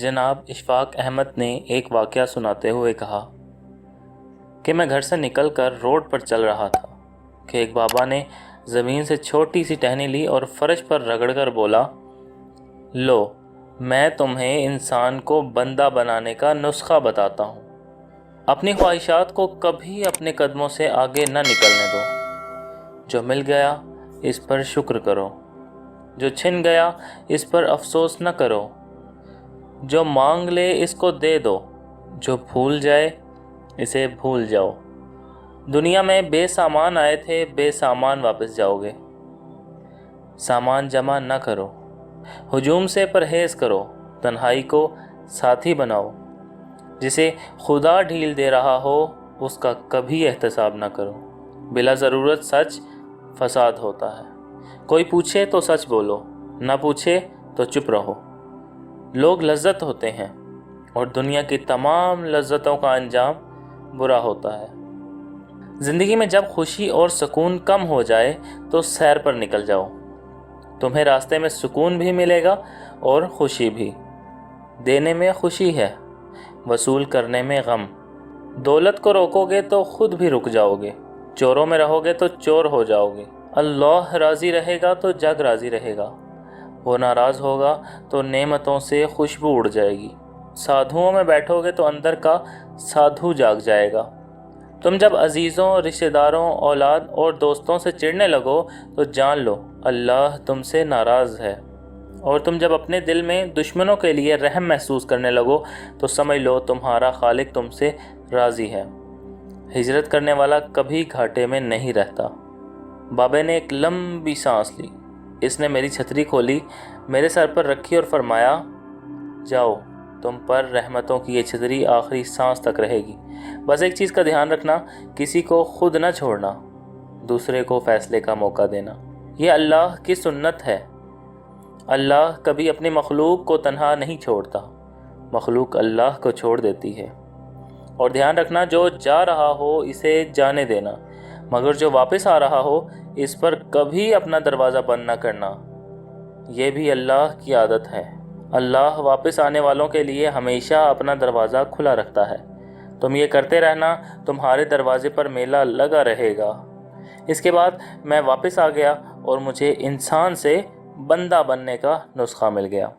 जनाब इशफाक अहमद ने एक वाक़या सुनाते हुए कहा कि मैं घर से निकलकर रोड पर चल रहा था कि एक बाबा ने ज़मीन से छोटी सी टहनी ली और फर्श पर रगड़कर बोला, लो, मैं तुम्हें इंसान को बंदा बनाने का नुस्खा बताता हूँ। अपनी ख्वाहिशात को कभी अपने कदमों से आगे न निकलने दो। जो मिल गया इस पर शुक्र करो, जो छिन गया इस पर अफसोस न करो। जो मांग ले इसको दे दो, जो भूल जाए इसे भूल जाओ। दुनिया में बेसामान आए थे, बेसामान वापस जाओगे। सामान जमा न करो, हुजूम से परहेज़ करो, तन्हाई को साथी बनाओ। जिसे खुदा ढील दे रहा हो उसका कभी एहतसाब न करो। बिला ज़रूरत सच फसाद होता है। कोई पूछे तो सच बोलो, ना पूछे तो चुप रहो। लोग लज्जत होते हैं और दुनिया की तमाम लज्जतों का अंजाम बुरा होता है। ज़िंदगी में जब खुशी और सुकून कम हो जाए तो सैर पर निकल जाओ। तुम्हें रास्ते में सुकून भी मिलेगा और खुशी भी। देने में खुशी है, वसूल करने में गम। दौलत को रोकोगे तो खुद भी रुक जाओगे। चोरों में रहोगे तो चोर हो जाओगे। अल्लाह राज़ी रहेगा तो जग राज़ी रहेगा। वो नाराज़ होगा तो नेमतों से खुशबू उड़ जाएगी। साधुओं में बैठोगे तो अंदर का साधु जाग जाएगा। तुम जब अजीज़ों, रिश्तेदारों, औलाद और दोस्तों से चिढ़ने लगो तो जान लो अल्लाह तुमसे नाराज़ है। और तुम जब अपने दिल में दुश्मनों के लिए रहम महसूस करने लगो तो समझ लो तुम्हारा खालिक तुमसे राज़ी है। हिजरत करने वाला कभी घाटे में नहीं रहता। बाबे ने एक लंबी सांस ली। इसने मेरी छतरी खोली, मेरे सर पर रखी और फरमाया, जाओ, तुम पर रहमतों की ये छतरी आखिरी सांस तक रहेगी। बस एक चीज़ का ध्यान रखना, किसी को खुद न छोड़ना, दूसरे को फैसले का मौका देना। ये अल्लाह की सुन्नत है। अल्लाह कभी अपनी मखलूक को तन्हा नहीं छोड़ता, मखलूक अल्लाह को छोड़ देती है। और ध्यान रखना, जो जा रहा हो इसे जाने देना, मगर जो वापस आ रहा हो इस पर कभी अपना दरवाज़ा बंद न करना। यह भी अल्लाह की आदत है। अल्लाह वापस आने वालों के लिए हमेशा अपना दरवाज़ा खुला रखता है। तुम ये करते रहना, तुम्हारे दरवाजे पर मेला लगा रहेगा। इसके बाद मैं वापस आ गया और मुझे इंसान से बंदा बनने का नुस्खा मिल गया।